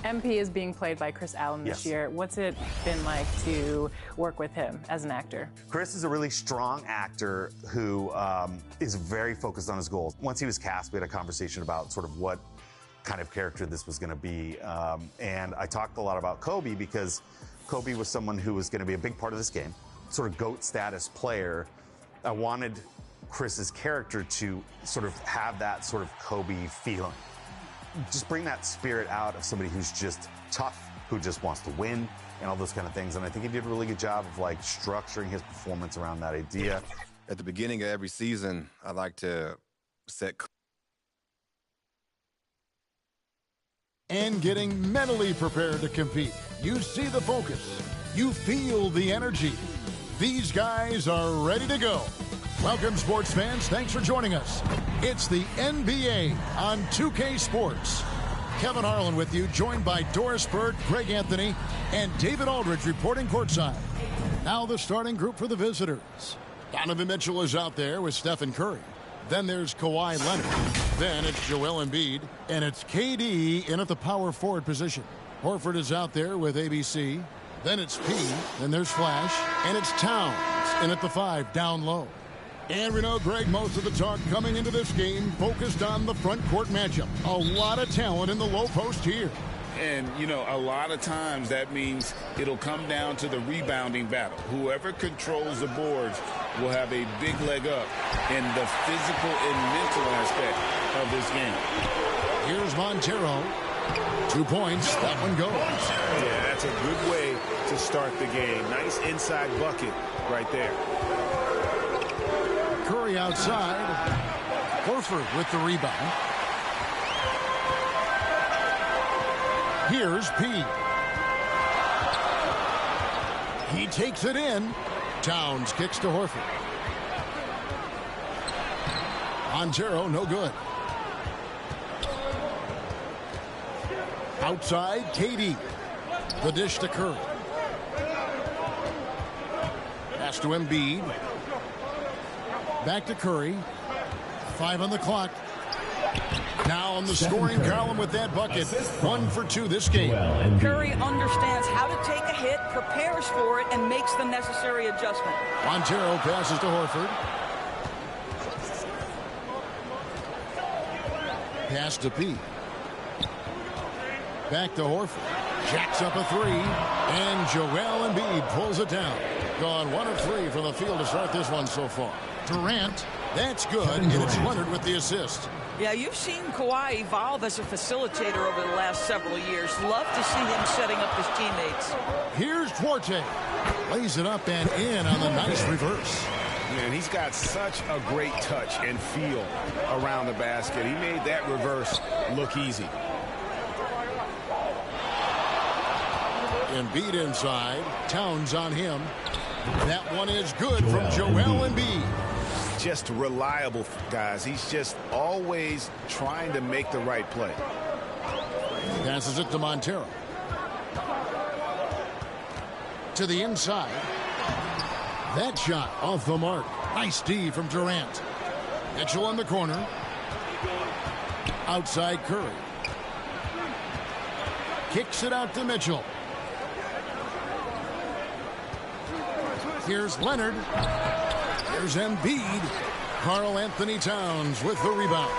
MP is being played by Chris Allen this year. What's it been like to work with him as an actor? Chris is a really strong actor who is very focused on his goals. Once he was cast, we had a conversation about sort of what kind of character this was going to be. And I talked a lot about Kobe because Kobe was someone who was going to be a big part of this game, sort of GOAT status player. I wanted Chris's character to sort of have that sort of Kobe feeling. Just bring that spirit out of somebody who's just tough, who just wants to win, and all those kind of things. And I think he did a really good job of like structuring his performance around that idea. At the beginning of every season, I like to set and getting mentally prepared to compete. You see the focus. You feel the energy. These guys are ready to go. Welcome, sports fans. Thanks for joining us. It's the NBA on 2K Sports. Kevin Harlan with you, joined by Doris Bird, Greg Anthony, and David Aldridge reporting courtside. Now the starting group for the visitors. Donovan Mitchell is out there with Stephen Curry. Then there's Kawhi Leonard. Then it's Joel Embiid. And it's KD in at the power forward position. Horford is out there with ABC. Then it's P. Then there's Flash. And it's Towns in at the 5 down low. And we know, Greg, most of the talk coming into this game focused on the front court matchup. A lot of talent in the low post here. And, you know, a lot of times that means it'll come down to the rebounding battle. Whoever controls the boards will have a big leg up in the physical and mental aspect of this game. Here's Montero. 2 points. That one goes. Yeah, that's a good way to start the game. Nice inside bucket right there. Curry outside. Horford with the rebound. Here's P. He takes it in. Towns kicks to Horford. Montero, no good. Outside, KD. The dish to Curry. Pass to Embiid. Back to Curry. 5 on the clock. Now on the scoring column with that bucket. 1 for 2 this game. Curry understands how to take a hit, prepares for it, and makes the necessary adjustment. Montero passes to Horford. Pass to P. Back to Horford. Jacks up a 3. And Joel Embiid pulls it down. Gone 1 of 3 from the field to start this one so far. Durant, that's good, and it's Leonard with the assist. Yeah, you've seen Kawhi evolve as a facilitator over the last several years. Love to see him setting up his teammates. Here's Duarte. Lays it up and in on the nice reverse. Man, he's got such a great touch and feel around the basket. He made that reverse look easy. Embiid inside. Towns on him. That one is good from Joel Embiid. Just reliable, guys. He's just always trying to make the right play. Passes it to Montero. To the inside. That shot off the mark. Nice D from Durant. Mitchell in the corner. Outside Curry. Kicks it out to Mitchell. Here's Leonard. Here's Embiid. Karl Anthony Towns with the rebound.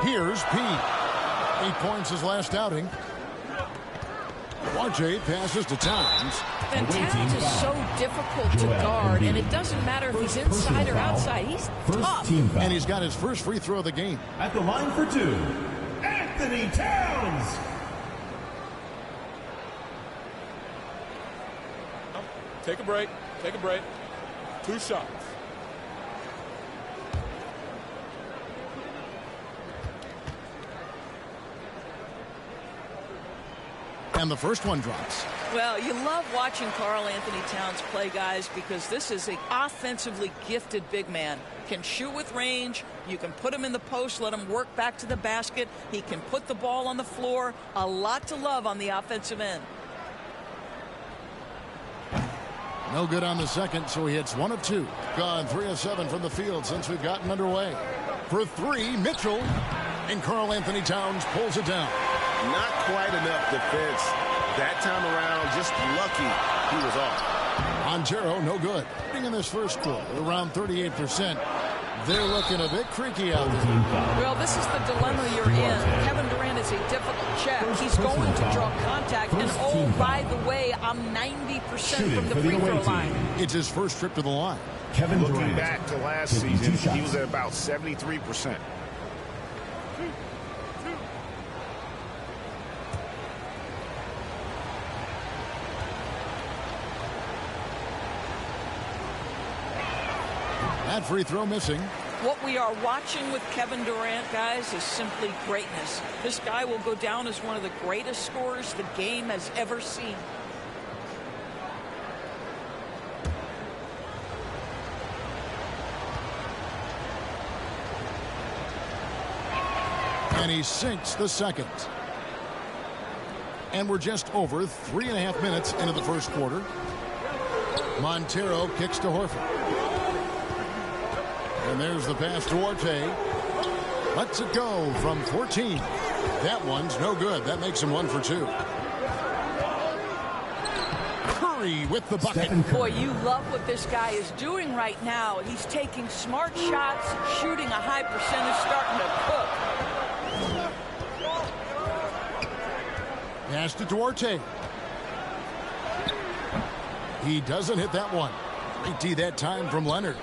Here's P. 8 points his last outing. Duarte passes to Towns. And Towns is so difficult to guard, and it doesn't matter if he's inside or outside. He's tough. And he's got his first free throw of the game. At the line for 2, Anthony Towns. Take a break. Take a break. 2 shots. And the first one drops. Well, you love watching Karl Anthony Towns play, guys, because this is an offensively gifted big man. Can shoot with range. You can put him in the post, let him work back to the basket. He can put the ball on the floor. A lot to love on the offensive end. No good on the second, so he hits 1 of 2. Gone 3 of 7 from the field since we've gotten underway. For 3, Mitchell. And Karl Anthony Towns pulls it down. Not quite enough defense that time around. Just lucky he was off. Montero, no good. In this first quarter, around 38%. They're looking a bit creaky out there. Well, this is the dilemma you're in. Kevin Durant is a difficult check. He's going to draw contact. And, oh, by the way, I'm 90% from the free throw line. It's his first trip to the line. Kevin Durant. Looking back to last season, he was at about 73%. That free throw missing. What we are watching with Kevin Durant, guys, is simply greatness. This guy will go down as one of the greatest scorers the game has ever seen. And he sinks the second. And we're just over 3.5 minutes into the first quarter. Montero kicks to Horford. And there's the pass to Orte. Lets it go from 14. That one's no good. That makes him 1 for 2. Curry with the bucket. Boy, you love what this guy is doing right now. He's taking smart shots, shooting a high percentage, starting to cook. Passed it to Orte. He doesn't hit that one. Great D that time from Leonard.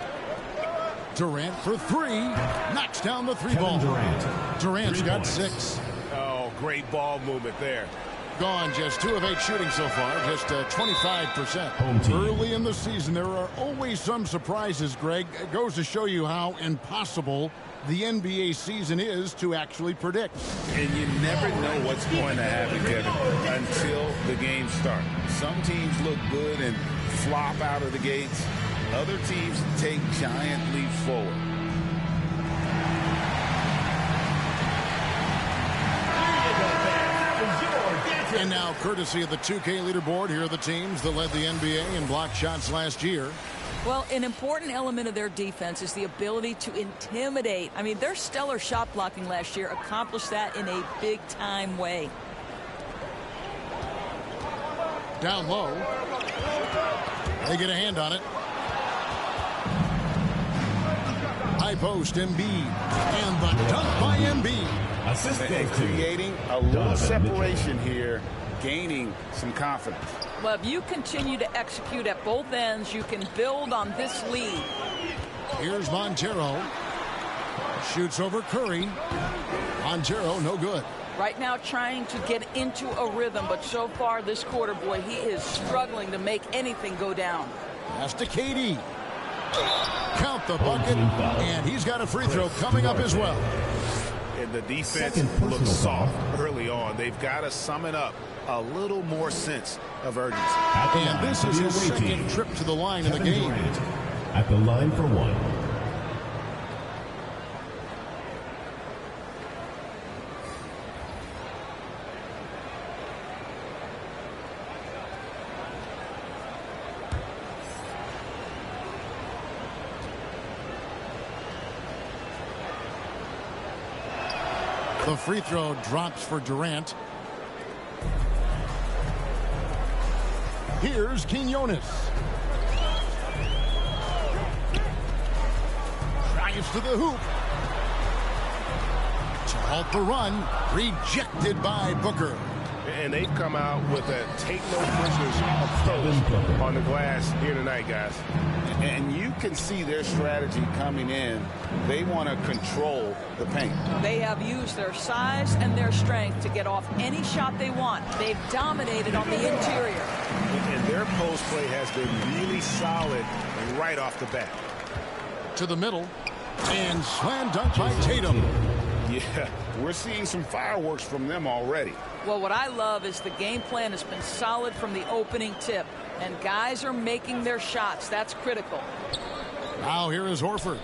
Durant for 3. Knocks down the 3-ball. Durant's got 6. Oh, great ball movement there. Gone just 2 of 8 shooting so far, just 25%. Early in the season, there are always some surprises, Greg. It goes to show you how impossible the NBA season is to actually predict. And you never know what's going to happen, Kevin, until the game starts. Some teams look good and flop out of the gates. Other teams take giant leaps forward. And now, courtesy of the 2K leaderboard, here are the teams that led the NBA in block shots last year. Well, an important element of their defense is the ability to intimidate. I mean, their stellar shot blocking last year accomplished that in a big-time way. Down low. They get a hand on it. High post, Embiid. And the dunk by Embiid. And creating a little separation here, gaining some confidence. Well, if you continue to execute at both ends, you can build on this lead. Here's Montero. Shoots over Curry. Montero, no good. Right now trying to get into a rhythm, but so far this quarter, boy, he is struggling to make anything go down. Pass to KD. Count the bucket, and he's got a free throw coming up as well. And the defense looks soft early on. They've got to sum it up. A little more sense of urgency. And this is his second trip to the line in the game. At the line for 1. The free throw drops for Durant. Here's Quinones. Drives to the hoop. To halt the run. Rejected by Booker. And they've come out with a take-no-prisoners approach on the glass here tonight, guys. And you can see their strategy coming in. They want to control the paint. They have used their size and their strength to get off any shot they want. They've dominated on the interior. And their post play has been really solid right off the bat. To the middle. And slam dunk by Tatum. Yeah, we're seeing some fireworks from them already. Well, what I love is the game plan has been solid from the opening tip. And guys are making their shots. That's critical. Now here is Horford.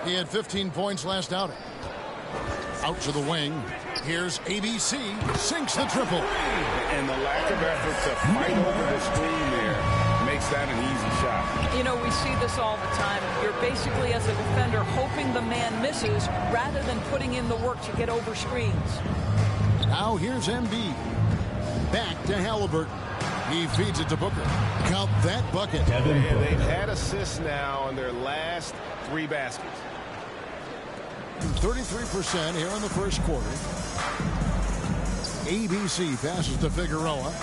He had 15 points last outing. Out to the wing. Here's ABC. Sinks the triple. And the lack of effort to fight over the screen there makes that an easy shot. You know, we see this all the time. You're basically, as a defender, hoping the man misses rather than putting in the work to get over screens. Now here's Embiid. Back to Halliburton. He feeds it to Booker. Count that bucket. And they've had assists now on their last 3 baskets. 33% here in the first quarter. ABC passes to Figueroa.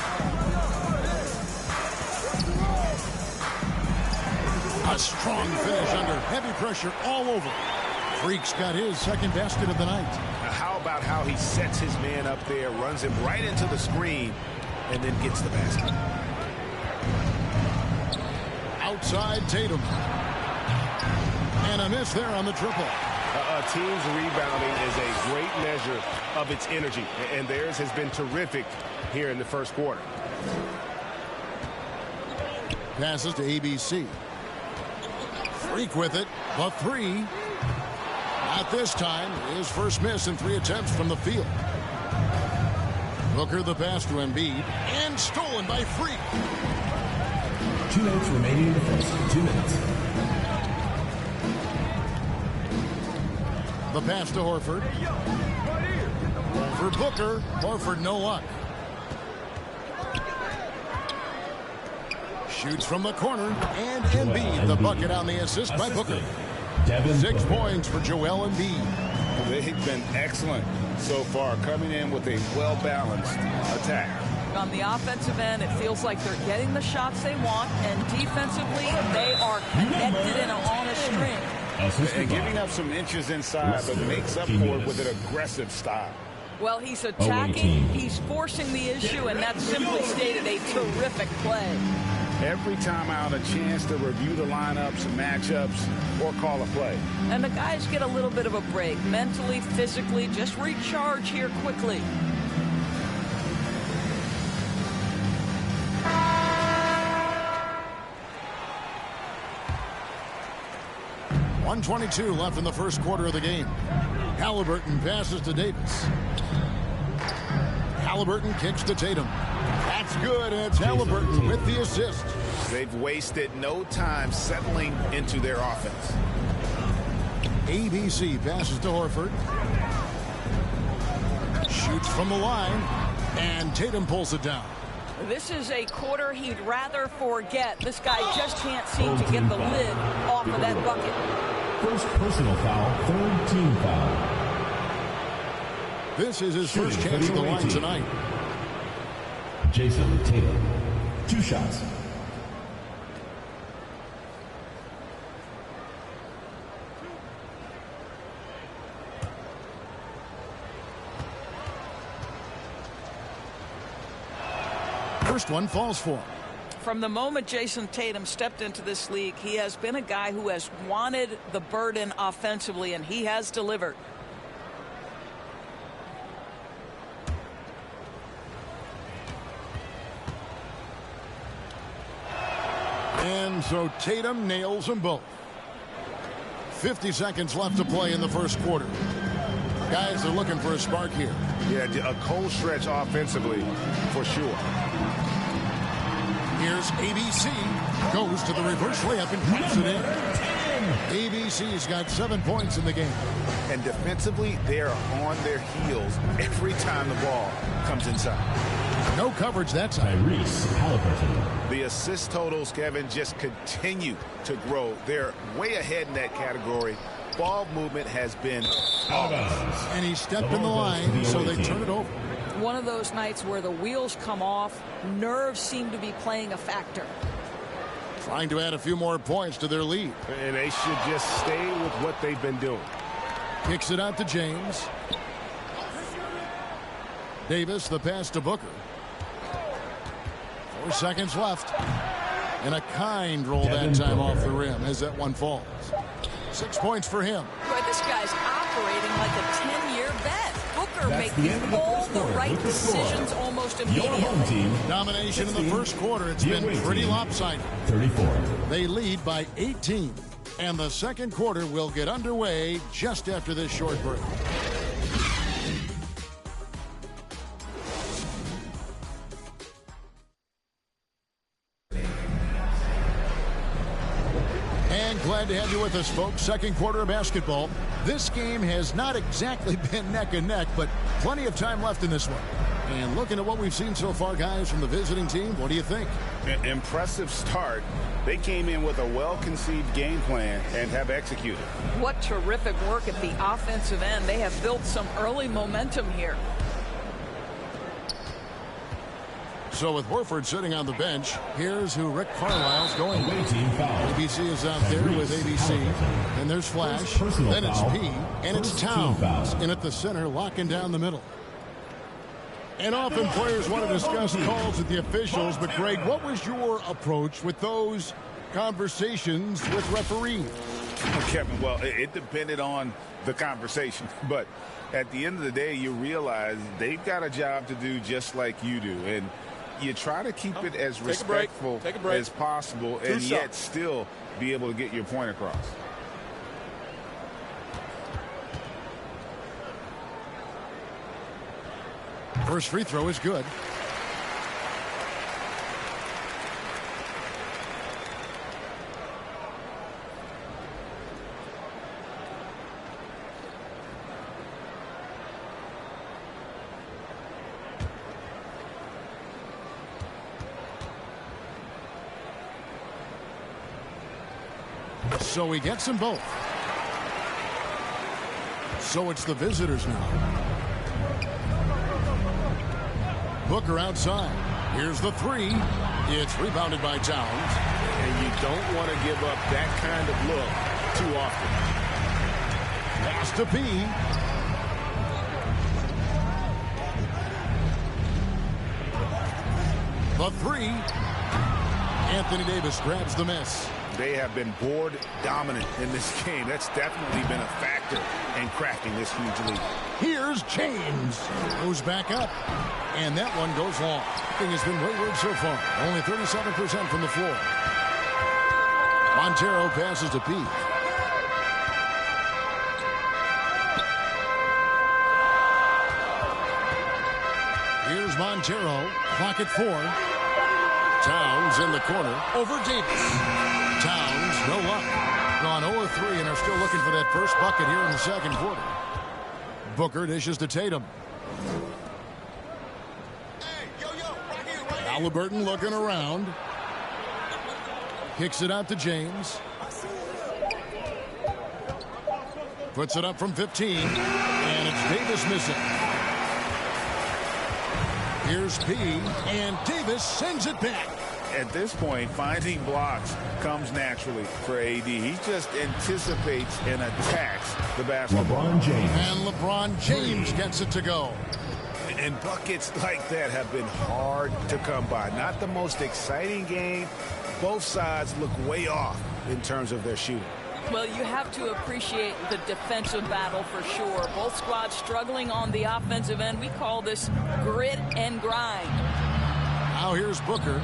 A strong finish under heavy pressure all over. Freak's got his second basket of the night. Now how about how he sets his man up there, runs him right into the screen, and then gets the basket. Outside Tatum. And a miss there on the triple. A team's rebounding is a great measure of its energy, and theirs has been terrific here in the first quarter. Passes to ABC. Freak with it. The 3. Not this time. His first miss in 3 attempts from the field. Booker the pass to Embiid. And stolen by Freak. 2 minutes remaining in the first. 2 minutes. The pass to Horford. For Booker. Horford no luck. Shoots from the corner. And Embiid the bucket on the assist by Booker. 6 points for Joel Embiid. They've been excellent so far, coming in with a well-balanced attack. On the offensive end, it feels like they're getting the shots they want, and defensively, they are connected and on a string. And giving up some inches inside, but makes up for it with an aggressive style. Well, he's attacking, he's forcing the issue, and that's simply stated a terrific play. Every time out, a chance to review the lineups, matchups, or call a play. And the guys get a little bit of a break, mentally, physically, just recharge here quickly. .122 left in the first quarter of the game. Halliburton passes to Davis. Halliburton kicks to Tatum. That's good, and it's Halliburton with the assist. They've wasted no time settling into their offense. ABC passes to Horford. Shoots from the line, and Tatum pulls it down. This is a quarter he'd rather forget. This guy just can't seem to get the lid off of that bucket. First personal foul, 3rd team foul. This is his first chance at the line tonight. Jason Tatum, 2 shots. First one falls for him. From the moment Jason Tatum stepped into this league, he has been a guy who has wanted the burden offensively, and he has delivered. And so Tatum nails them both. 50 seconds left to play in the first quarter. Guys are looking for a spark here. Yeah, a cold stretch offensively for sure. Here's ABC. Goes to the reverse layup and puts it in. ABC's got 7 points in the game. And defensively, they are on their heels every time the ball comes inside. No coverage that time. Tyrese Halliburton. The assist totals, Kevin, just continue to grow. They're way ahead in that category. Ball movement has been flawless. And he stepped in the line, so they turn it over. One of those nights where the wheels come off, nerves seem to be playing a factor. Trying to add a few more points to their lead. And they should just stay with what they've been doing. Kicks it out to James. Davis, the pass to Booker. 4 seconds left. And a kind roll that time off the rim as that one falls. 6 points for him. Boy, this guy's operating like a 10-year vet. Booker making all the right decisions almost immediately. Domination in the first quarter. It's been pretty lopsided. 34. They lead by 18. And the second quarter will get underway just after this short break. Glad to have you with us, folks. Second quarter of basketball. This game has not exactly been neck and neck, but plenty of time left in this one. And looking at what we've seen so far, guys, from the visiting team, what do you think? Impressive start. They came in with a well-conceived game plan and have executed. What terrific work at the offensive end. They have built some early momentum here. So with Horford sitting on the bench, here's who Rick Carlisle's going with. ABC is out there with ABC. And there's Flash. Then it's P. And it's Towns. And at the center, locking down the middle. And often players want to discuss calls with the officials. But, Greg, what was your approach with those conversations with referees? Oh, Kevin, well, it depended on the conversation. But at the end of the day, you realize they've got a job to do just like you do. And you try to keep it as respectful as possible and yet still be able to get your point across. First free throw is good. So he gets them both. So it's the visitors now. Booker outside. Here's the three. It's rebounded by Towns. And you don't want to give up that kind of look too often. Pass to P. The three. Anthony Davis grabs the miss. They have been board dominant in this game. That's definitely been a factor in crafting this huge lead. Here's James. Goes back up. And that one goes long. Thing has been wayward so far. Only 37% from the floor. Montero passes to P. Here's Montero. Clock at 4. Towns in the corner. Over Davis. Towns, no luck. Gone 0-3 and are still looking for that first bucket here in the second quarter. Booker dishes to Tatum. Halliburton looking around. Kicks it out to James. Puts it up from 15. And it's Davis missing. Here's P. And Davis sends it back. At this point, finding blocks comes naturally for AD. He just anticipates and attacks the basketball. LeBron James. And LeBron James gets it to go. And buckets like that have been hard to come by. Not the most exciting game. Both sides look way off in terms of their shooting. Well, you have to appreciate the defensive battle for sure. Both squads struggling on the offensive end. We call this grit and grind. Now here's Booker.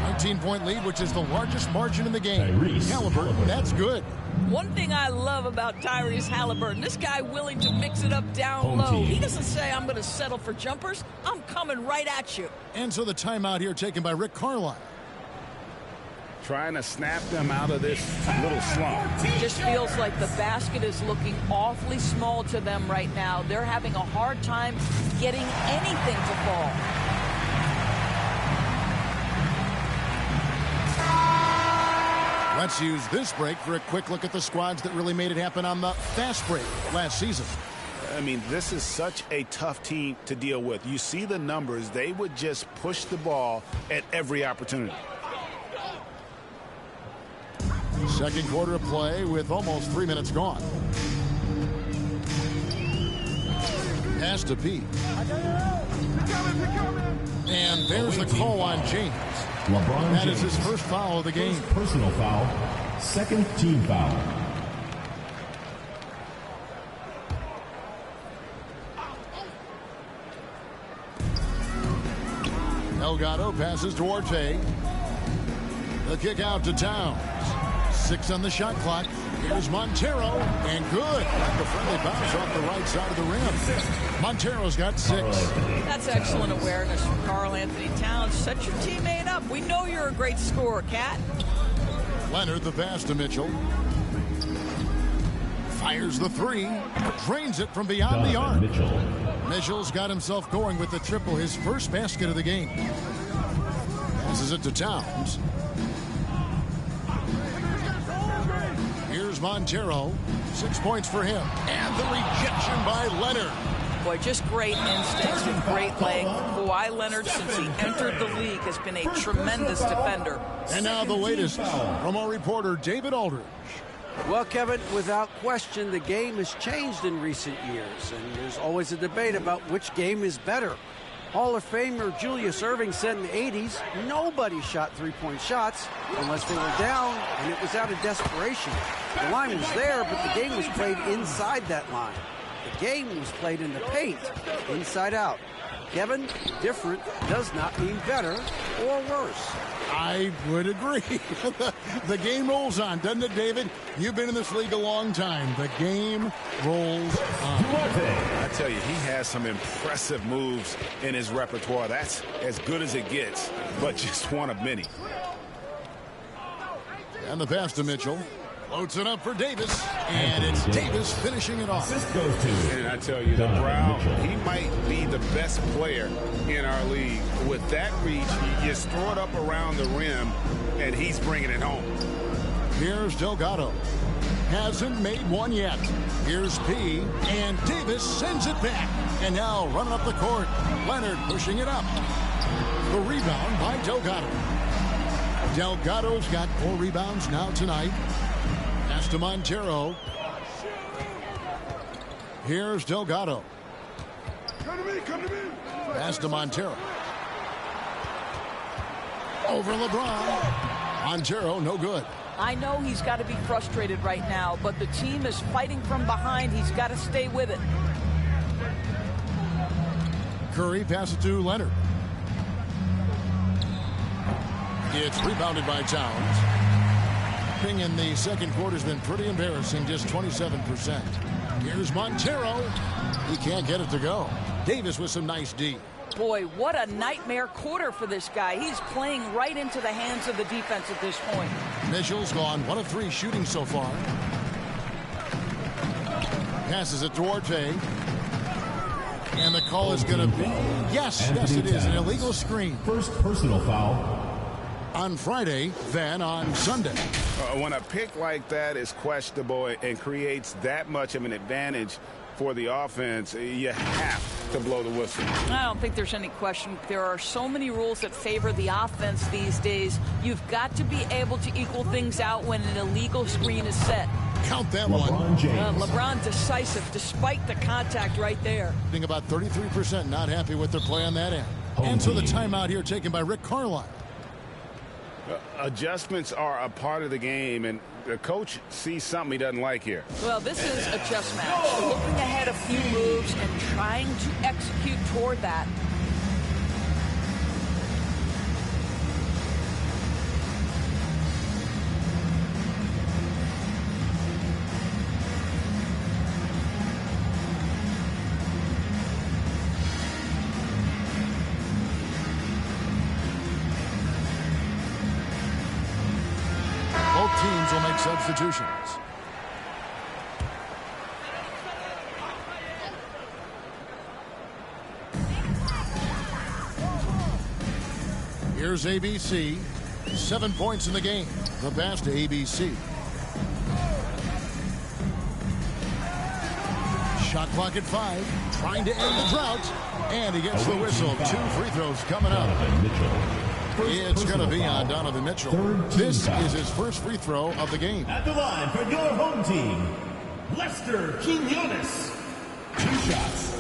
19-point lead, which is the largest margin in the game. Halliburton, that's good. One thing I love about Tyrese Halliburton, this guy willing to mix it up down low. He doesn't say, I'm going to settle for jumpers. I'm coming right at you. And so the timeout here taken by Rick Carlisle. Trying to snap them out of this little slump. Just feels like the basket is looking awfully small to them right now. They're having a hard time getting anything to fall. Let's use this break for a quick look at the squads that really made it happen on the fast break last season. I mean, this is such a tough team to deal with. You see the numbers. They would just push the ball at every opportunity. Second quarter of play with almost 3 minutes gone. Pass to P. And there's the call on James. LeBron James. That is his first foul of the game. First personal foul, second team foul. Delgado passes to Orte. The kick out to Towns. 6 on the shot clock. Here's Montero. And good. The friendly bounce off the right side of the rim. Montero's got 6. That's excellent awareness from Karl Anthony Towns. Set your teammate up. We know you're a great scorer, Cat. Leonard the pass to Mitchell. Fires the three. Drains it from beyond the arc. Mitchell's got himself going with the triple, his first basket of the game. Passes it to Towns. Here's Montero. 6 points for him. And the rejection by Leonard. Boy, just great instincts and great leg. Kawhi Leonard, since he entered the league, has been a tremendous defender. And now the latest from our reporter, David Aldridge. Well, Kevin, without question, the game has changed in recent years, and there's always a debate about which game is better. Hall of Famer Julius Erving said in the 80s, nobody shot three-point shots unless they were down, and it was out of desperation. The line was there, but the game was played inside that line. The game was played in the paint, inside out. Kevin, different does not mean better or worse. I would agree. The game rolls on, doesn't it, David? You've been in this league a long time. The game rolls on. I tell you, he has some impressive moves in his repertoire. That's as good as it gets, but just one of many. And the pass to Mitchell. Floats it up for Davis, and it's Davis finishing it off. And I tell you, the Brown, he might be the best player in our league. With that reach, you just throw it up around the rim, and he's bringing it home. Here's Delgado. Hasn't made one yet. Here's P, and Davis sends it back. And now running up the court, Leonard pushing it up. The rebound by Delgado. Delgado's got 4 rebounds now tonight. Pass to Montero. Here's Delgado. Pass to Montero. Over LeBron. Montero, no good. I know he's got to be frustrated right now, but the team is fighting from behind. He's got to stay with it. Curry passes to Leonard. It's rebounded by Towns. In the second quarter has been pretty embarrassing, just 27%. Here's Montero. He can't get it to go. Davis with some nice D. Boy, what a nightmare quarter for this guy. He's playing right into the hands of the defense at this point. Mitchell's gone 1 of 3 shooting so far. Passes it to Orte. And the call is going to be, yes, it is, an illegal screen. First personal foul. On Friday, then on Sunday. When a pick like that is questionable and creates that much of an advantage for the offense, you have to blow the whistle. I don't think there's any question. There are so many rules that favor the offense these days. You've got to be able to equal things out when an illegal screen is set. Count that one. LeBron decisive despite the contact right there. Being about 33% not happy with their play on that end. And so the timeout here taken by Rick Carlisle. Adjustments are a part of the game, and the coach sees something he doesn't like here. Well, this is a chess match. Looking ahead a few moves and trying to execute toward that. Teams will make substitutions. Here's ABC. 7 points in the game. The pass to ABC. Shot clock at 5. Trying to end the drought. And he gets the whistle. 2 free throws coming up. It's going to be on Donovan Mitchell. This is his first free throw of the game. At the line for your home team, Lester Quinones. 2 shots.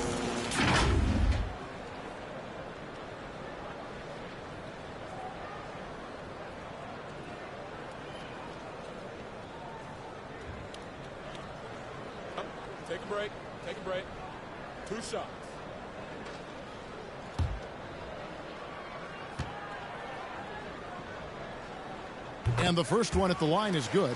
Take a break. Take a break. 2 shots. And the first one at the line is good.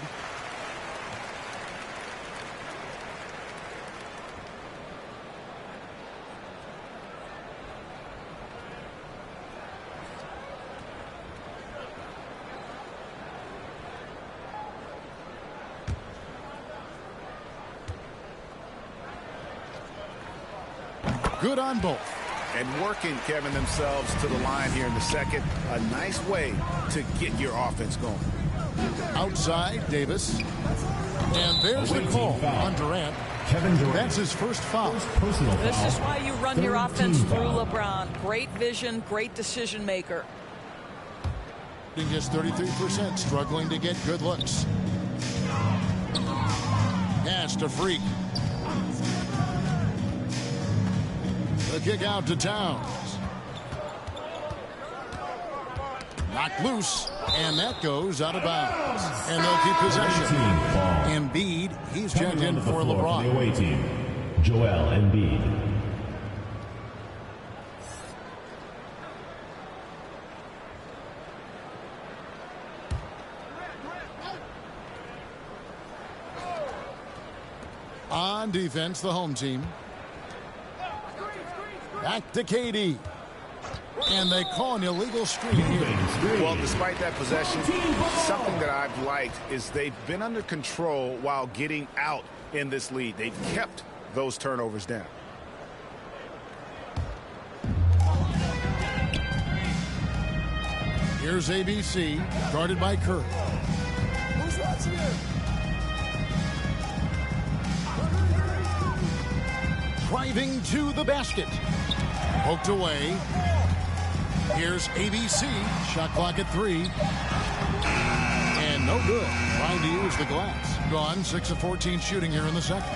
Good on both. And working, Kevin, themselves to the line here in the second. A nice way to get your offense going. Outside, Davis. And there's the call on Durant. Kevin Durant. That's his first foul. This is why you run your offense through LeBron. Great vision, great decision maker. Just 33%, struggling to get good looks. Pass to Freak. The kick out to Towns. Knocked loose, and that goes out of bounds. And they'll keep possession. Embiid, he's checked in for LeBron. The away team, Joel Embiid. On defense, the home team. Back to KD. And they call an illegal screen here. Well, despite that possession, something that I've liked is they've been under control while getting out in this lead. They've kept those turnovers down. Here's ABC, guarded by Curry. Who's watching it? Driving to the basket. Poked away. Here's ABC. Shot clock at 3. And no good. Trying to use the glass. Gone 6 of 14 shooting here in the second.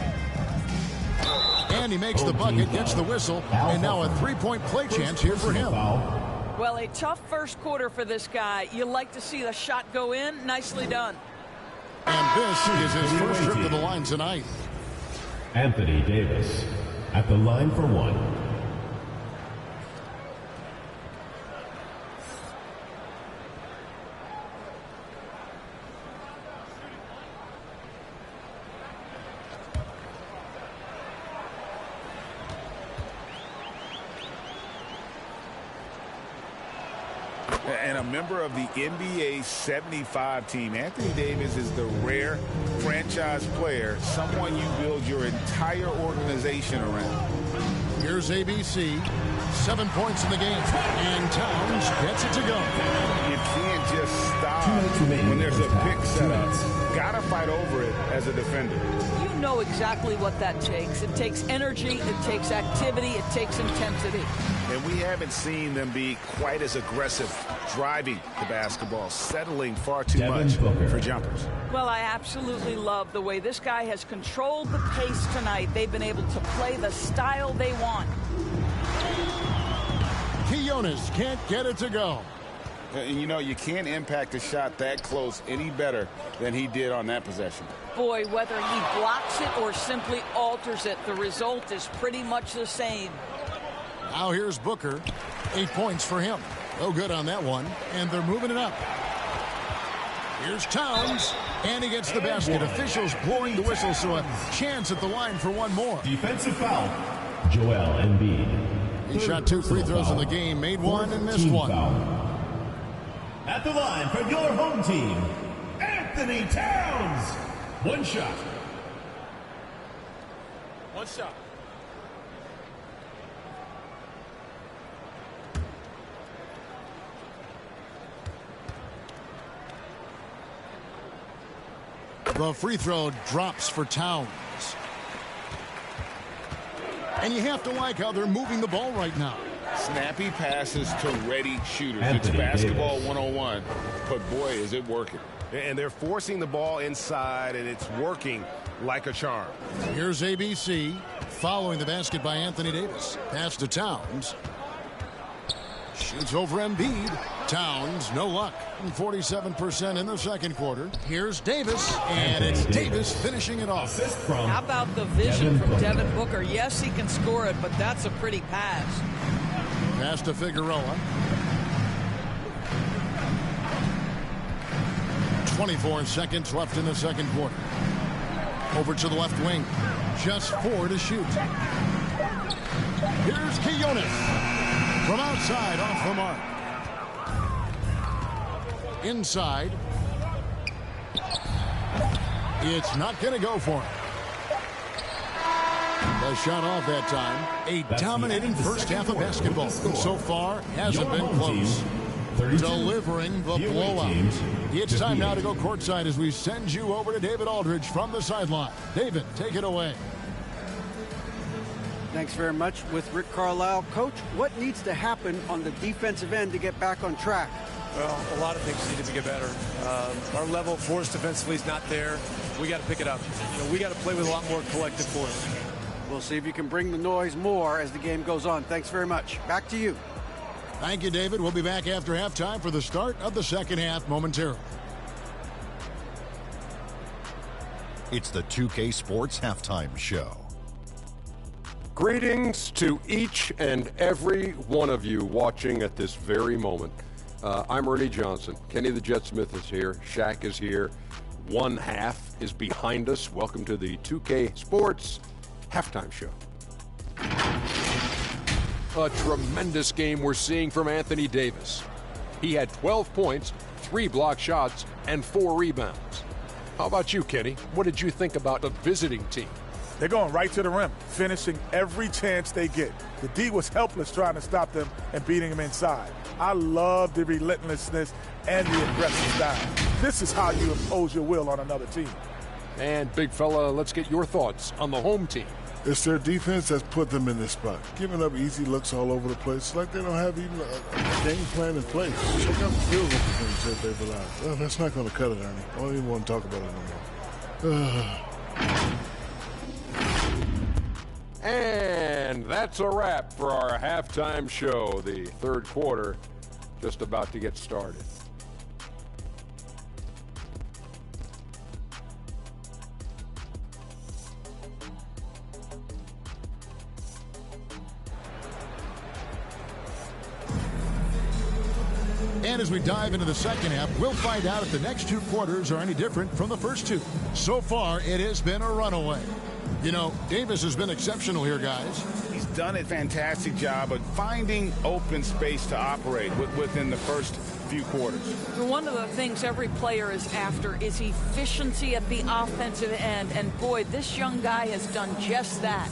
And he makes the bucket, gets the whistle, and now a three-point play chance here for him. Well, a tough first quarter for this guy. You like to see the shot go in. Nicely done. And this is his first trip to the line tonight. Anthony Davis at the line for one. And a member of the NBA 75 team. Anthony Davis is the rare franchise player, someone you build your entire organization around. Here's ABC. 7 points in the game. And Towns gets it to go. You can't just stop when there's a pick set up. Gotta fight over it as a defender. You know exactly what that takes. It takes energy, it takes activity, it takes intensity. And we haven't seen them be quite as aggressive driving the basketball, settling far too much for jumpers. Well, I absolutely love the way this guy has controlled the pace tonight. They've been able to play the style they want. Quinones can't get it to go. And you know, you can't impact a shot that close any better than he did on that possession. Boy, whether he blocks it or simply alters it, the result is pretty much the same. Now here's Booker. 8 points for him. No good on that one. And they're moving it up. Here's Towns. And he gets the basket. Officials blowing the whistle, so a chance at the line for one more. Defensive foul, Joel Embiid. He shot 2 free throws in the game, made one and missed one. At the line for your home team, Anthony Towns. One shot. One shot. The free throw drops for Towns. And you have to like how they're moving the ball right now. Snappy passes to ready shooters. Anthony It's basketball Davis. 101, but boy, is it working. And they're forcing the ball inside, and it's working like a charm. Here's ABC, following the basket by Anthony Davis. Pass to Towns. Shoots over Embiid. Towns, no luck. 47% in the second quarter. Here's Davis, and it's Davis finishing it off. How about the vision from Devin Booker? Yes, he can score it, but that's a pretty pass. Pass to Figueroa. 24 seconds left in the second quarter. Over to the left wing. Just 4 to shoot. Here's Quinones. From outside, off the mark. Inside. It's not going to go for him. A shot off that time. A dominating first half of basketball. So far, hasn't been close. Delivering the blowout. It's time now to go courtside as we send you over to David Aldridge from the sideline. David, take it away. Thanks very much. With Rick Carlisle. Coach, what needs to happen on the defensive end to get back on track? Well, a lot of things need to get better. Our level for us defensively is not there. We got to pick it up. We got to play with a lot more collective force. We'll see if you can bring the noise more as the game goes on. Thanks very much. Back to you. Thank you, David. We'll be back after halftime for the start of the second half momentarily. It's the 2K Sports Halftime Show. Greetings to each and every one of you watching at this very moment. I'm Ernie Johnson. Kenny the Jet Smith is here. Shaq is here. One half is behind us. Welcome to the 2K Sports Halftime Show. A tremendous game we're seeing from Anthony Davis. He had 12 points, 3 block shots, and 4 rebounds. How about you, Kenny? What did you think about the visiting team? They're going right to the rim, finishing every chance they get. The D was helpless trying to stop them and beating them inside. I love the relentlessness and the aggressive style. This is how you impose your will on another team. And, big fella, let's get your thoughts on the home team. It's their defense that's put them in this spot. Giving up easy looks all over the place. It's like they don't have even a game plan in place. Check out the field goal percentage that they've allowed. Well, that's not going to cut it, Ernie. I don't even want to talk about it no more. And that's a wrap for our halftime show. The third quarter just about to get started. And as we dive into the second half, we'll find out if the next 2 quarters are any different from the first 2. So far, it has been a runaway. You know, Davis has been exceptional here, guys. He's done a fantastic job of finding open space to operate within the first few quarters. One of the things every player is after is efficiency at the offensive end. And, boy, this young guy has done just that.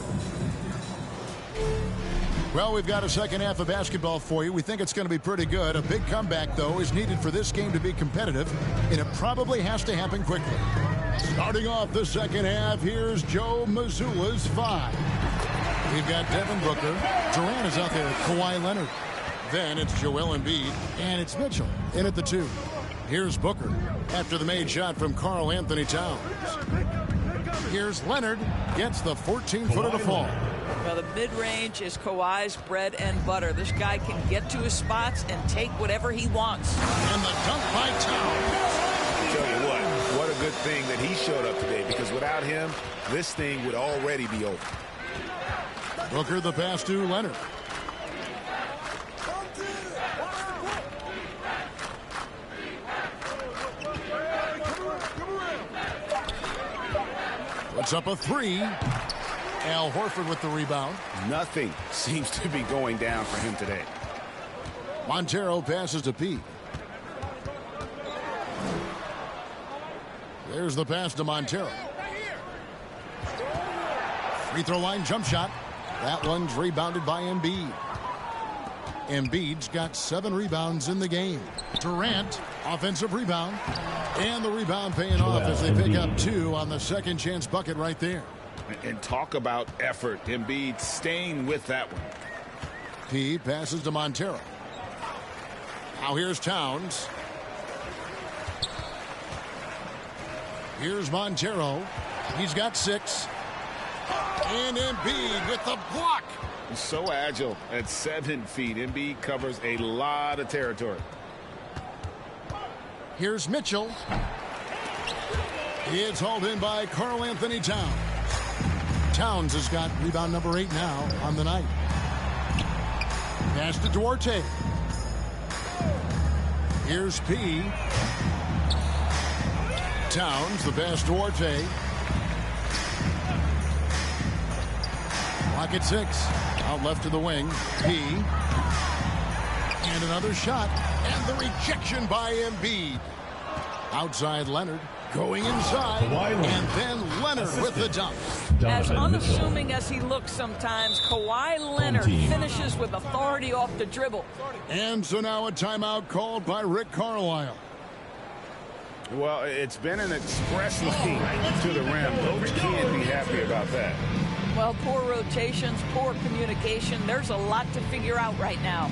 Well, we've got a second half of basketball for you. We think it's going to be pretty good. A big comeback, though, is needed for this game to be competitive, and it probably has to happen quickly. Starting off the second half, here's Joe Mazzulla's 5. We've got Devin Booker. Durant is out there. Kawhi Leonard. Then it's Joel Embiid, and it's Mitchell in at the 2. Here's Booker after the made shot from Karl Anthony Towns. Here's Leonard. Gets the 14-footer to fall. Now, the mid-range is Kawhi's bread and butter. This guy can get to his spots and take whatever he wants. And the dunk by Towns. I'll tell you what a good thing that he showed up today, because without him, this thing would already be over. Booker the pass to Leonard. Puts up a 3. Al Horford with the rebound. Nothing seems to be going down for him today. Montero passes to P. There's the pass to Montero. Free throw line jump shot. That one's rebounded by Embiid. Embiid's got 7 rebounds in the game. Durant, offensive rebound. And the rebound paying off as they pick up 2 on the second chance bucket right there. And talk about effort. Embiid staying with that one. P passes to Montero. Now here's Towns. Here's Montero. He's got 6. And Embiid with the block. He's so agile at 7 feet. Embiid covers a lot of territory. Here's Mitchell. It's hauled in by Karl Anthony Towns. Towns has got rebound number 8 now on the night. Pass to Duarte. Here's P. Towns, the pass to Duarte. Clock at 6. Out left to the wing. P. And another shot. And the rejection by Embiid. Outside Leonard. Going inside, and then Leonard with the dunk. As unassuming as he looks sometimes, Kawhi Leonard finishes with authority off the dribble. And so now a timeout called by Rick Carlisle. Well, it's been an express lane to the rim. Coach can't be happy about that. Well, poor rotations, poor communication. There's a lot to figure out right now.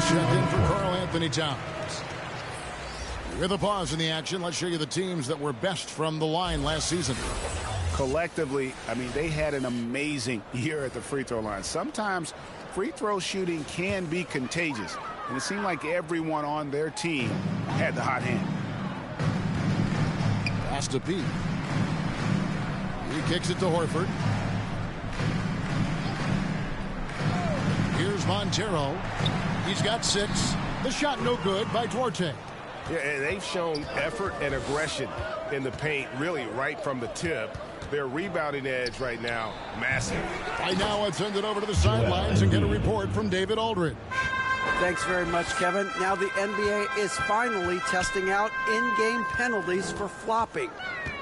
Check in for Karl Anthony Towns. With a pause in the action, let's show you the teams that were best from the line last season. Collectively, I mean, they had an amazing year at the free throw line. Sometimes free throw shooting can be contagious, and it seemed like everyone on their team had the hot hand. Pass to Pete. He kicks it to Horford. Here's Montero. He's got 6. The shot no good by Duarte. Yeah, they've shown effort and aggression in the paint, really right from the tip. Their rebounding edge right now, massive. By now, let's send it over to the sidelines and get a report from David Aldridge. Thanks very much, Kevin. Now the NBA is finally testing out in-game penalties for flopping.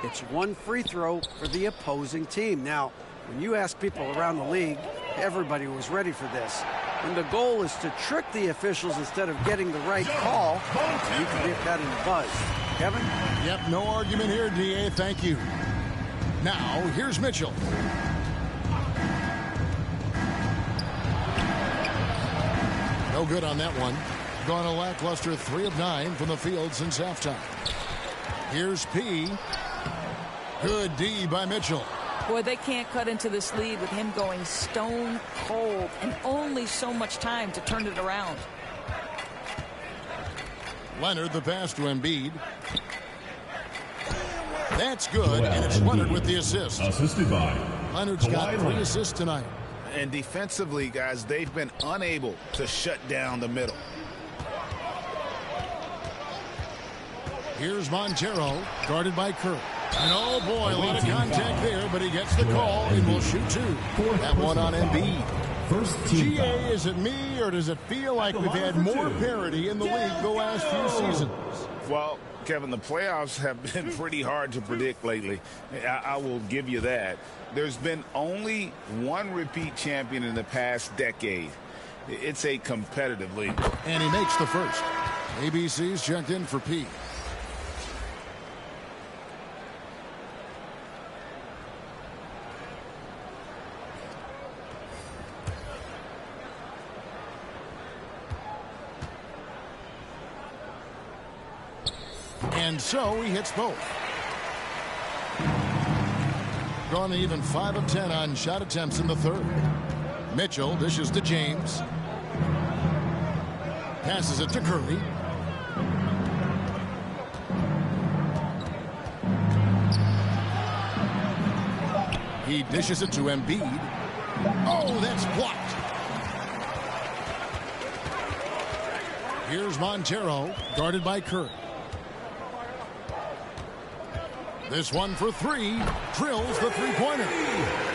It's 1 free throw for the opposing team. Now, when you ask people around the league, everybody was ready for this. And the goal is to trick the officials instead of getting the right call. You can get that in the buzz. Kevin? Yep, no argument here, DA. Thank you. Now, here's Mitchell. No good on that one. Gone a lackluster 3 of 9 from the field since halftime. Here's P. Good D by Mitchell. Boy, they can't cut into this lead with him going stone cold and only so much time to turn it around. Leonard, the pass to Embiid. That's good, and it's Leonard with the assist. Assisted by Leonard's got 3 assists tonight. And defensively, guys, they've been unable to shut down the middle. Here's Montero, guarded by Kerr. And oh boy, a lot of contact there, but he gets the call and will shoot 2. That one on Embiid. GA, is it me, or does it feel like we've had more parity in the league the last few seasons? Well, Kevin, the playoffs have been pretty hard to predict lately. I will give you that. There's been only 1 repeat champion in the past decade. It's a competitive league. And he makes the first. ABC's checked in for P. And so he hits both. Gone even 5 of 10 on shot attempts in the third. Mitchell dishes to James. Passes it to Curry. He dishes it to Embiid. Oh, that's blocked. Here's Montero, guarded by Curry. This one for 3, drills the three-pointer.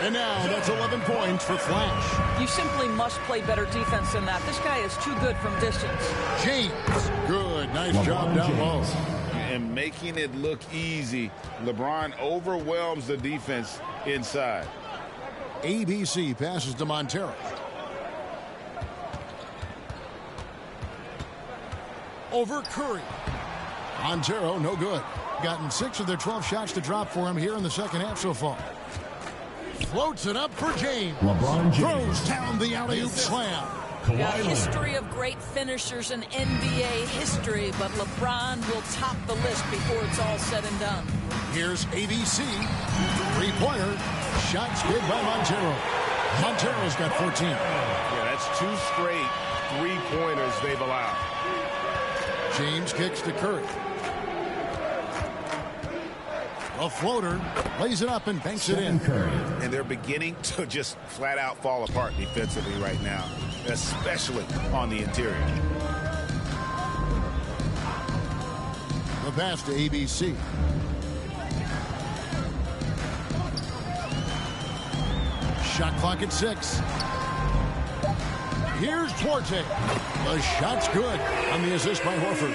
And now that's 11 points for Flash. You simply must play better defense than that. This guy is too good from distance. James, good, nice job down low. And making it look easy, LeBron overwhelms the defense inside. ABC passes to Montero. Over Curry. Montero, no good. Gotten 6 of their 12 shots to drop for him here in the second half so far. Floats it up for James. LeBron James throws down the alley-oop slam. A history of great finishers in NBA history, but LeBron will top the list before it's all said and done. Here's ABC. Three-pointer. Shots good by Montero. Montero's got 14. Yeah, that's 2 straight three-pointers they've allowed. James kicks to Curry. A floater, lays it up and banks it in. And they're beginning to just flat out fall apart defensively right now, especially on the interior. The pass to ABC. Shot clock at 6. Here's Duarte. The shot's good on the assist by Horford.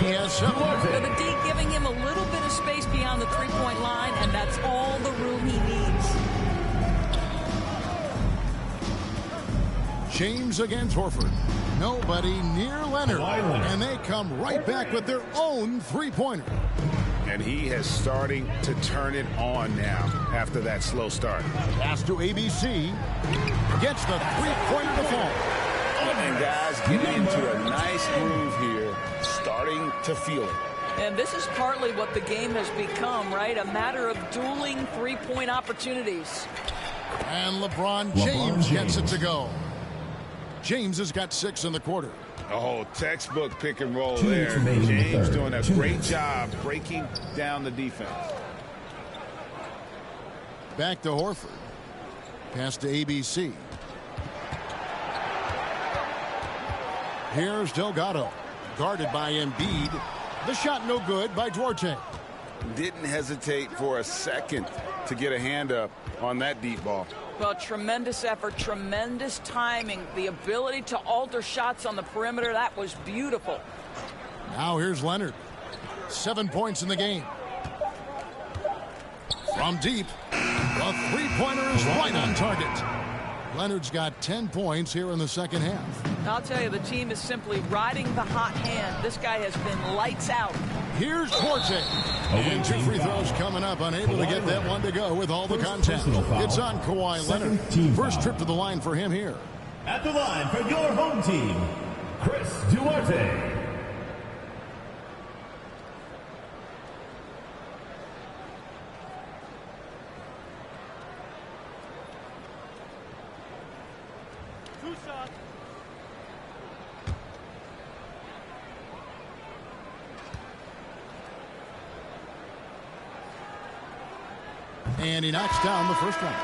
He has 7. The D giving him a little bit of space beyond the three-point line, and that's all the room he needs. James against Horford. Nobody near Leonard. And they come right back with their own three-pointer. And he is starting to turn it on now after that slow start. Pass to ABC. Gets the three-pointer to fall. And guys getting into a nice groove here, starting to feel it. And this is partly what the game has become, right? A matter of dueling three-point opportunities. And LeBron James gets it to go. James has got 6 in the quarter. Oh, textbook pick and roll there. James doing a great job breaking down the defense. Back to Horford. Pass to ABC. Here's Delgado. Guarded by Embiid. The shot no good by Duarte. Didn't hesitate for a second to get a hand up on that deep ball. Well, tremendous effort, tremendous timing, the ability to alter shots on the perimeter. That was beautiful. Now here's Leonard. 7 points in the game. From deep, the three-pointer is right on target. Leonard's got 10 points here in the second half. I'll tell you, the team is simply riding the hot hand. This guy has been lights out. Here's Duarte. And 2 free throws coming up, unable to get that one to go with all the contact. It's on Kawhi Leonard. First trip to the line for him here. At the line for your home team, Chris Duarte. And he knocks down the first one.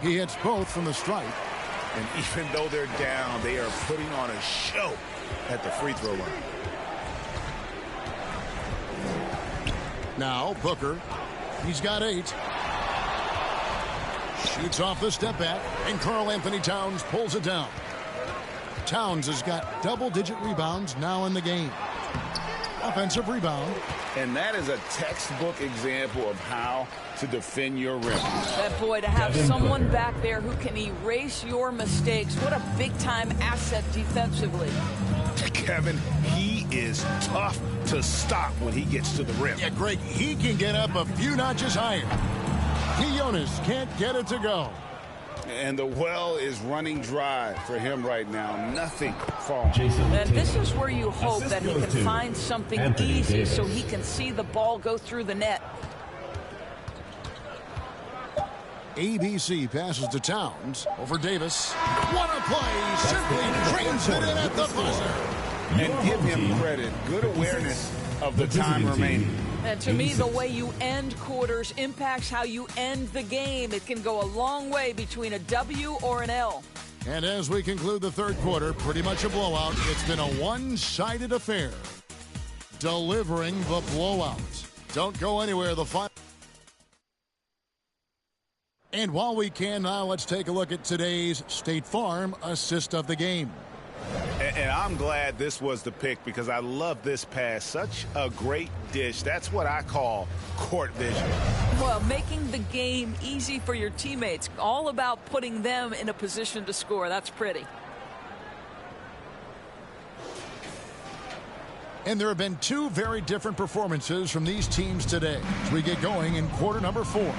He hits both from the stripe. And even though they're down, they are putting on a show at the free throw line. Now Booker. He's got 8. Shoots off the step back, and Karl Anthony Towns pulls it down. Towns has got double-digit rebounds now in the game. Offensive rebound. And that is a textbook example of how to defend your rim. That boy, to have someone back there who can erase your mistakes, what a big-time asset defensively. Kevin, he is tough to stop when he gets to the rim. Yeah, Greg, he can get up a few notches higher. Quinones can't get it to go. And the well is running dry for him right now. Nothing falling. And this is where you hope that he can find something easy so he can see the ball go through the net. ABC passes to Towns over Davis. What a play! Simply trains it in at the buzzer. And give him credit. Good awareness of the time remaining. And to me, the way you end quarters impacts how you end the game. It can go a long way between a W or an L. And as we conclude the third quarter, pretty much a blowout. It's been a one-sided affair. Delivering the blowout. Don't go anywhere. The final. And while we can now, let's take a look at today's State Farm assist of the game. And I'm glad this was the pick because I love this pass. Such a great dish. That's what I call court vision. Well, making the game easy for your teammates. All about putting them in a position to score. That's pretty. And there have been 2 very different performances from these teams today as we get going in quarter number 4.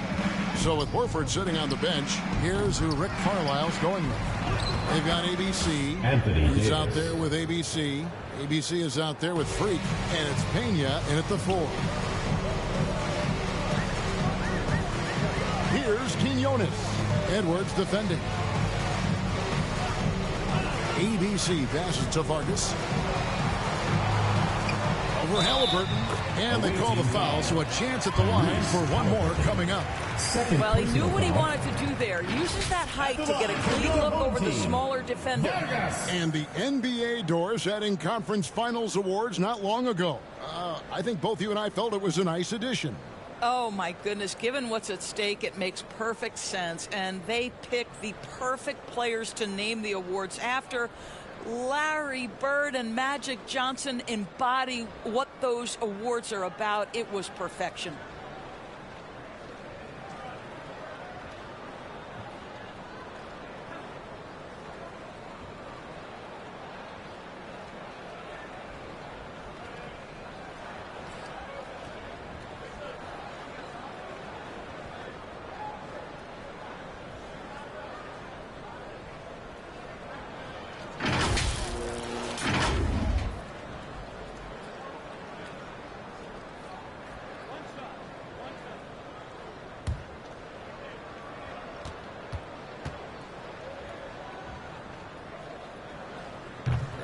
So with Horford sitting on the bench, here's who Rick Carlisle's going with. They've got ABC. He's out there with ABC. ABC is out there with Freak. And it's Pena in at the 4. Here's Quinones. Edwards defending. ABC passes to Vargas. Over Halliburton. And they call the foul, so a chance at the line for one more coming up. Well, he knew what he wanted to do there. Uses that height to get a clean look over the smaller defender. And the NBA doors adding conference finals awards not long ago. I think both you and I felt it was a nice addition. Oh, my goodness. Given what's at stake, it makes perfect sense. And they picked the perfect players to name the awards after. Larry Bird and Magic Johnson embody what those awards are about. It was perfection.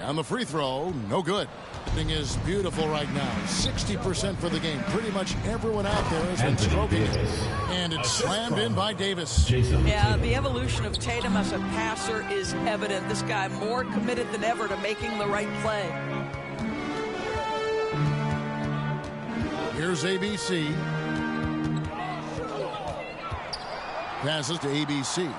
On the free throw, no good. Thing is beautiful right now. 60% for the game. Pretty much everyone out there has been stroking it. And it's slammed in by Davis. Yeah, the evolution of Tatum as a passer is evident. This guy more committed than ever to making the right play. Here's ABC. Passes to ABC.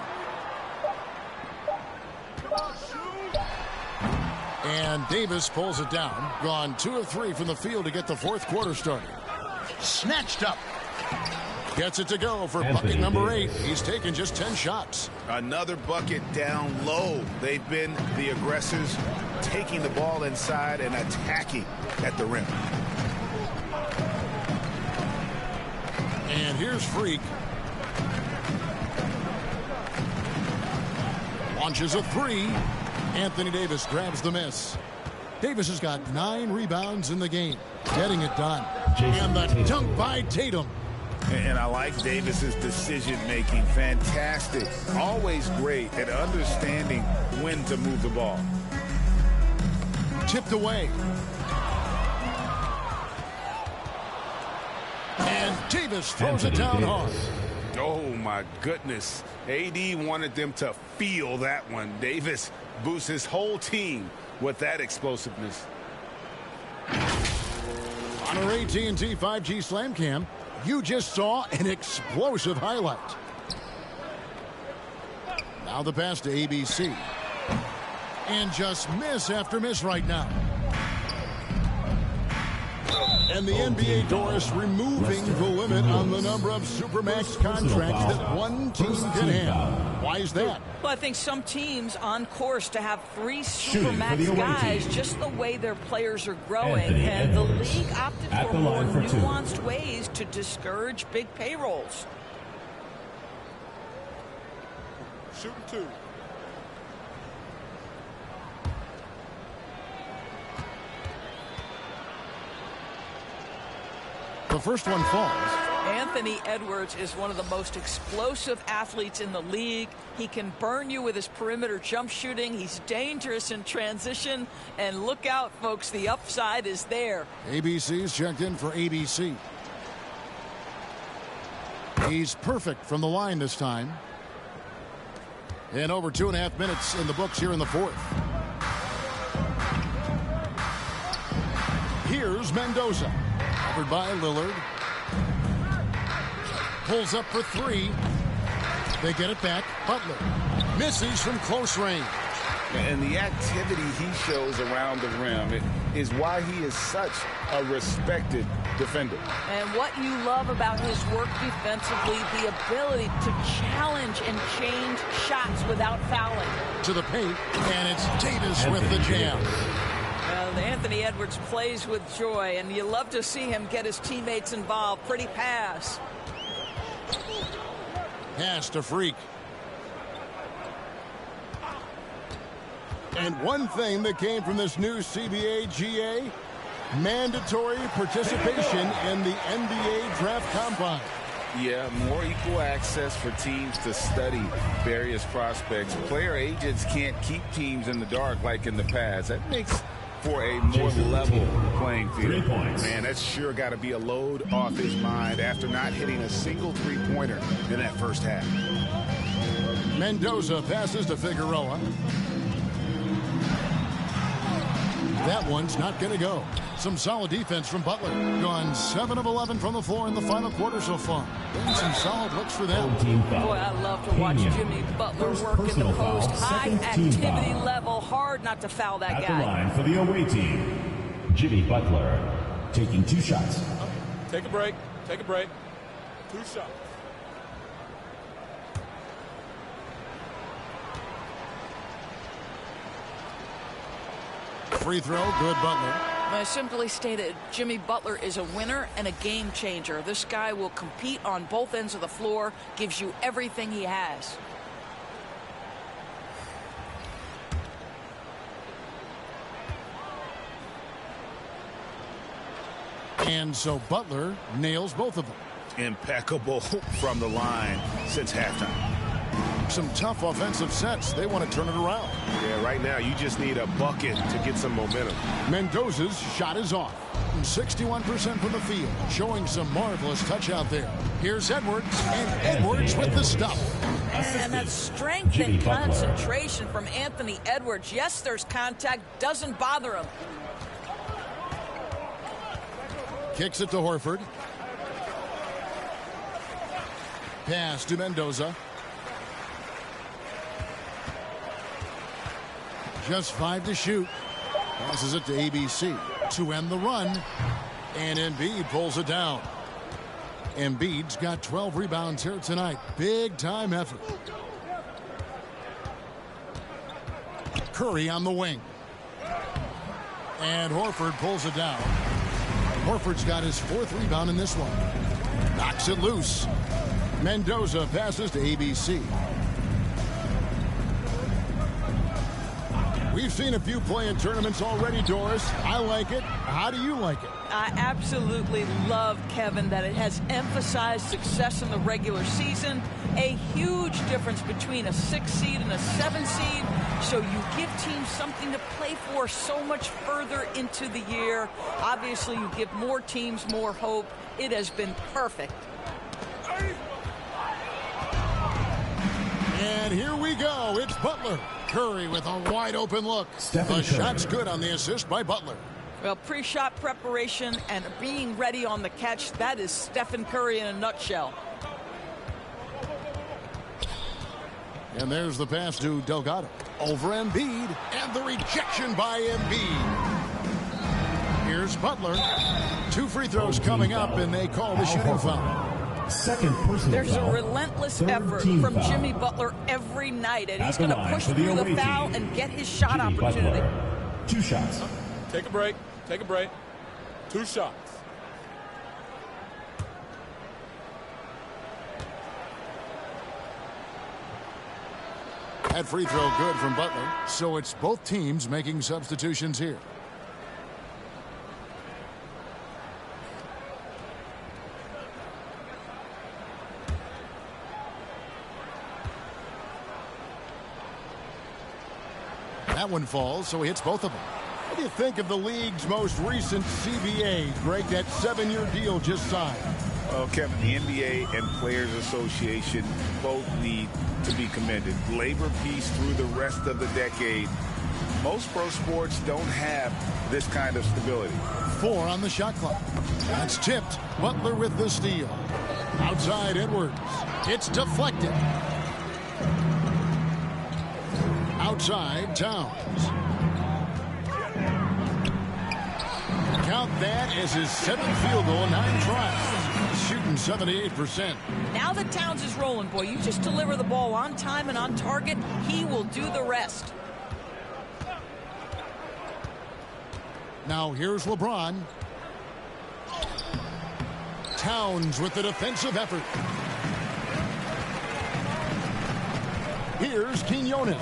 And Davis pulls it down. Gone 2 of 3 from the field to get the fourth quarter started. Snatched up. Gets it to go for bucket number 8. He's taken just 10 shots. Another bucket down low. They've been the aggressors, taking the ball inside and attacking at the rim. And here's Freak. Launches a 3. Anthony Davis grabs the miss. Davis has got 9 rebounds in the game. Getting it done. And the dunk by Tatum. And I like Davis's decision-making. Fantastic. Always great at understanding when to move the ball. Tipped away. And Davis throws it down hard. Oh, my goodness. AD wanted them to feel that one. Davis boosts his whole team with that explosiveness. On our AT&T 5G Slam Cam, you just saw an explosive highlight. Now the pass to ABC. And just miss after miss right now. And the NBA doors removing the limit on the number of Supermax contracts that one team can have. Why is that? Well, I think some teams on course to have 3 Supermax guys, just the way their players are growing. And the league opted for more nuanced ways to discourage big payrolls. Shooting 2. The first one falls. Anthony Edwards is one of the most explosive athletes in the league. He can burn you with his perimeter jump shooting. He's dangerous in transition. And look out, folks, the upside is there. ABC's checked in for ABC. He's perfect from the line this time. And over 2.5 minutes in the books here in the fourth. Here's Mendoza. Covered by Lillard. Pulls up for 3. They get it back. Butler misses from close range. And the activity he shows around the rim is why he is such a respected defender. And what you love about his work defensively, the ability to challenge and change shots without fouling. To the paint, and it's Davis with the jam. Well, Anthony Edwards plays with joy, and you love to see him get his teammates involved. Pretty pass. Pass to Freak. And one thing that came from this new CBA GA, mandatory participation in the NBA Draft Combine. Yeah, more equal access for teams to study various prospects. Player agents can't keep teams in the dark like in the past. That makes for a more level playing field. 3 points. Man, that's sure got to be a load off his mind after not hitting a single three-pointer in that first half. Mendoza passes to Figueroa. That one's not going to go. Some solid defense from Butler. Gone 7 of 11 from the floor in the final quarter so far. And some solid looks for them. Boy, I love to watch Jimmy Butler work in the post. High activity level. Hard not to foul that guy. At the line for the away team, Jimmy Butler taking 2 shots. Take a break. Take a break. 2 shots. Free throw, good Butler. I simply stated, Jimmy Butler is a winner and a game changer. This guy will compete on both ends of the floor, gives you everything he has. And so Butler nails both of them. Impeccable from the line since halftime. Some tough offensive sets. They want to turn it around. Yeah, right now you just need a bucket to get some momentum. Mendoza's shot is off. 61% from the field, showing some marvelous touch out there. Here's Edwards, and Edwards with the stuff. And that strength and concentration from Anthony Edwards. Yes, there's contact, doesn't bother him. Kicks it to Horford. Pass to Mendoza. Just 5 to shoot. Passes it to ABC to end the run. And Embiid pulls it down. Embiid's got 12 rebounds here tonight. Big time effort. Curry on the wing. And Horford pulls it down. Horford's got his 4th rebound in this one. Knocks it loose. Mendoza passes to ABC. We've seen a few play-in tournaments already, Doris. I like it. How do you like it? I absolutely love, Kevin, that it has emphasized success in the regular season. A huge difference between a 6 seed and a 7 seed. So you give teams something to play for so much further into the year. Obviously, you give more teams more hope. It has been perfect. And here we go. It's Butler. Curry with a wide open look. The shot's good on the assist by Butler. Well, pre-shot preparation and being ready on the catch, that is Stephen Curry in a nutshell. And there's the pass to Delgado. Over Embiid, and the rejection by Embiid. Here's Butler. 2 free throws coming up, and they call the shooting foul. Second personal There's foul. a relentless effort from foul. Jimmy Butler every night, and he's At the going to line push for the through the away foul team, and get his shot Jimmy opportunity. Butler. 2 shots. Take a break. Take a break. 2 shots. That free throw good from Butler. So it's both teams making substitutions here. That one falls, so he hits both of them. What do you think of the league's most recent CBA? Greg, that 7-year deal just signed. Well, Kevin, the NBA and Players Association both need to be commended. Labor peace through the rest of the decade. Most pro sports don't have this kind of stability. 4 on the shot clock. That's tipped. Butler with the steal. Outside Edwards. It's deflected. Outside Towns. Count that as his 7th field goal in 9 tries. Shooting 78%. Now that Towns is rolling, boy, you just deliver the ball on time and on target. He will do the rest. Now here's LeBron. Towns with the defensive effort. Here's Quinones.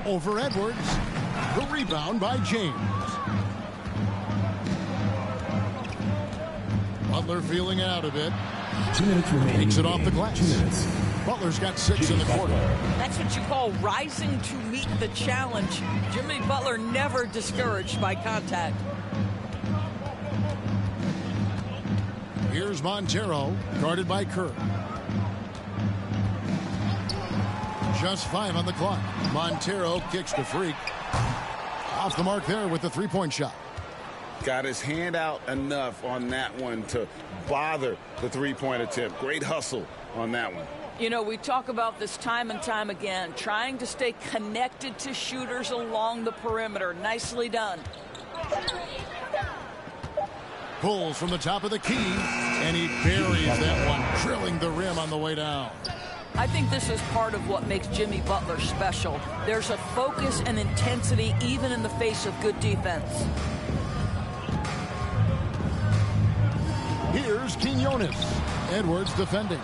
Over Edwards. The rebound by James. Butler feeling out of it. 2 minutes remaining. Takes it off the glass. 2 minutes. Butler's got 6 in the quarter. That's what you call rising to meet the challenge. Jimmy Butler never discouraged by contact. Here's Montero, guarded by Kerr. Just 5 on the clock. Montero kicks to Freak. Off the mark there with the three-point shot. Got his hand out enough on that one to bother the three-point attempt. Great hustle on that one. You know, we talk about this time and time again, trying to stay connected to shooters along the perimeter. Nicely done. Pulls from the top of the key, and he buries that one, drilling the rim on the way down. I think this is part of what makes Jimmy Butler special. There's a focus and intensity even in the face of good defense. Here's Quinones. Edwards defending.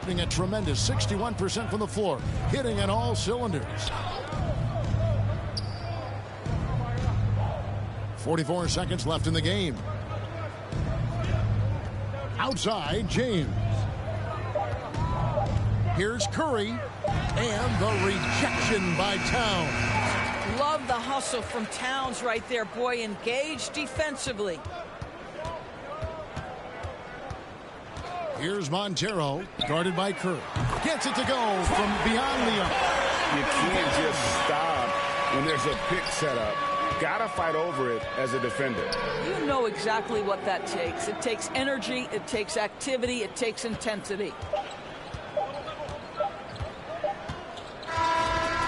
Hitting a tremendous 61% from the floor. Hitting on all cylinders. 44 seconds left in the game. Outside, James. Here's Curry. And the rejection by Towns. Love the hustle from Towns right there. Boy, engaged defensively. Here's Montero, guarded by Kerr. Gets it to go from beyond the arc. You can't just stop when there's a pick set up. Gotta fight over it as a defender. You know exactly what that takes. It takes energy, it takes activity, it takes intensity.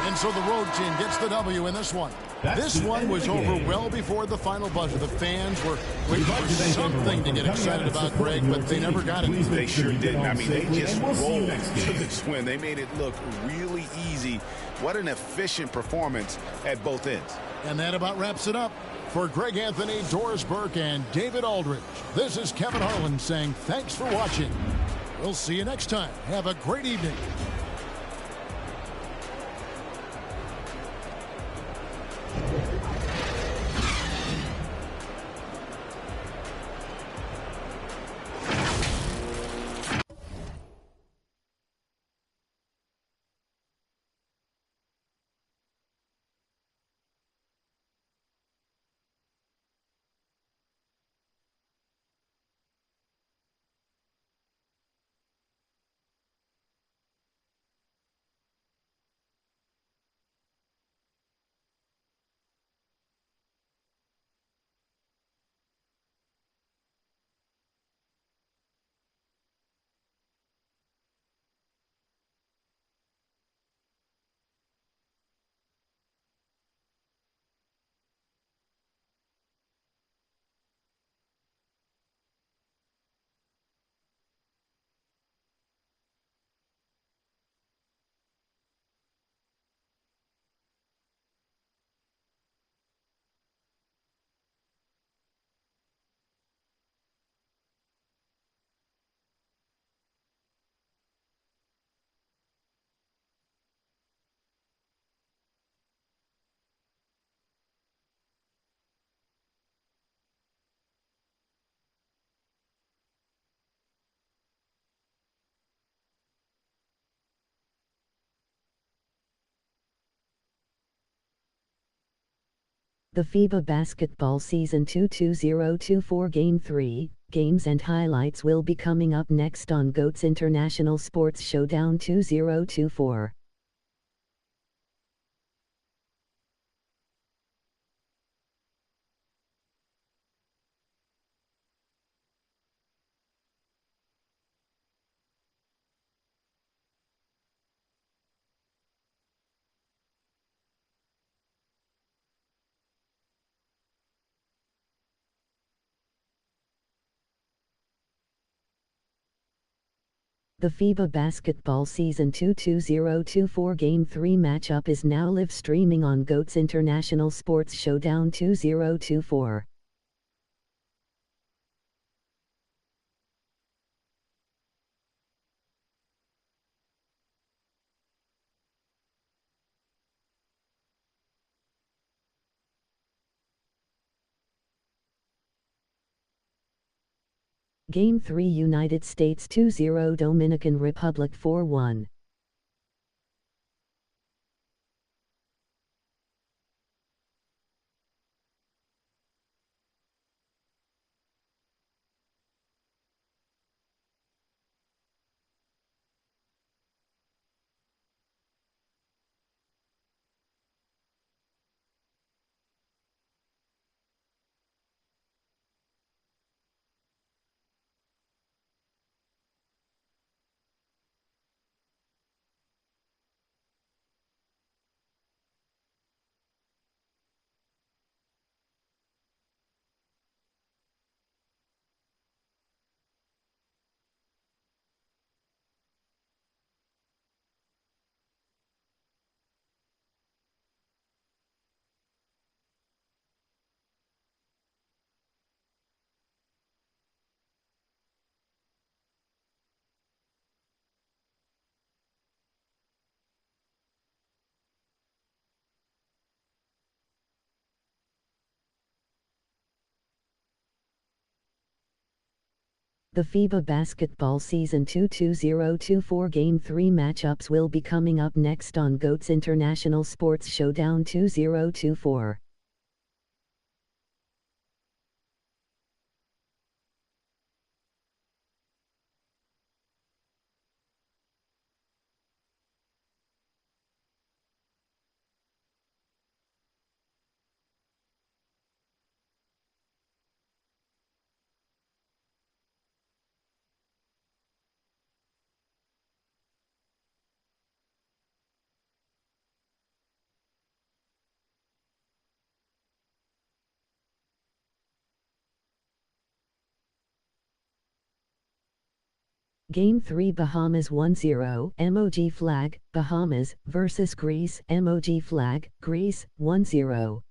And so the road team gets the W in this one. This one was over well before the final buzzer. The fans were waiting for something to get excited about, Greg, but they never got it. They sure didn't. I mean, they just rolled to this win. They made it look really easy. What an efficient performance at both ends. And that about wraps it up. For Greg Anthony, Doris Burke, and David Aldridge, this is Kevin Harlan saying thanks for watching. We'll see you next time. Have a great evening. The FIBA Basketball Season 2 2024 Game 3, games and highlights will be coming up next on GOAT's International Sports Showdown 2024. The FIBA Basketball Season 2 2024 Game 3 matchup is now live streaming on GOAT's International Sports Showdown 2024. Game 3 United States 2-0 Dominican Republic 4-1. The FIBA Basketball Season 2 2024 Game 3 matchups will be coming up next on GOAT's International Sports Showdown 2024. Game 3 Bahamas 1-0 emoji flag Bahamas vs Greece emoji flag Greece 1-0.